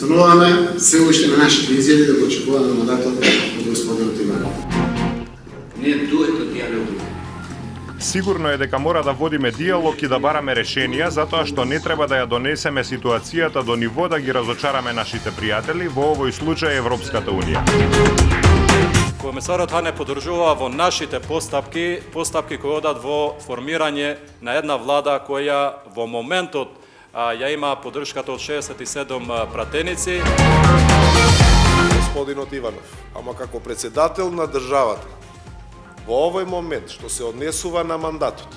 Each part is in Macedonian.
Остануваме се уште на нашите изјави да го очекуваме мандатот од господинот Иванов. Не е дуето диалогот. Сигурно е дека мора да водиме диалог и да бараме решенија, затоа што не треба да ја донесеме ситуацијата до ниво да ги разочараме нашите пријатели, во овој случај Европската Унија. Комесарот Хане поддржува во нашите постапки кои одат во формирање на една влада која во моментот ја има поддршката од 67 пратеници. Господинот Иванов, ама како председател на државата, во овој момент што се однесува на мандатот,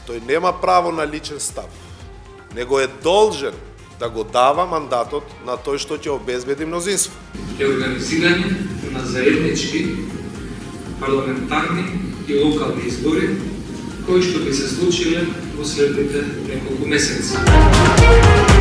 тој нема право на личен став, него е должен да го дава мандатот на тој што ќе обезбеди мнозинство. Е организирање на заеднички парламентарни и локални избори кои што би се случиле во следните неколку месеци.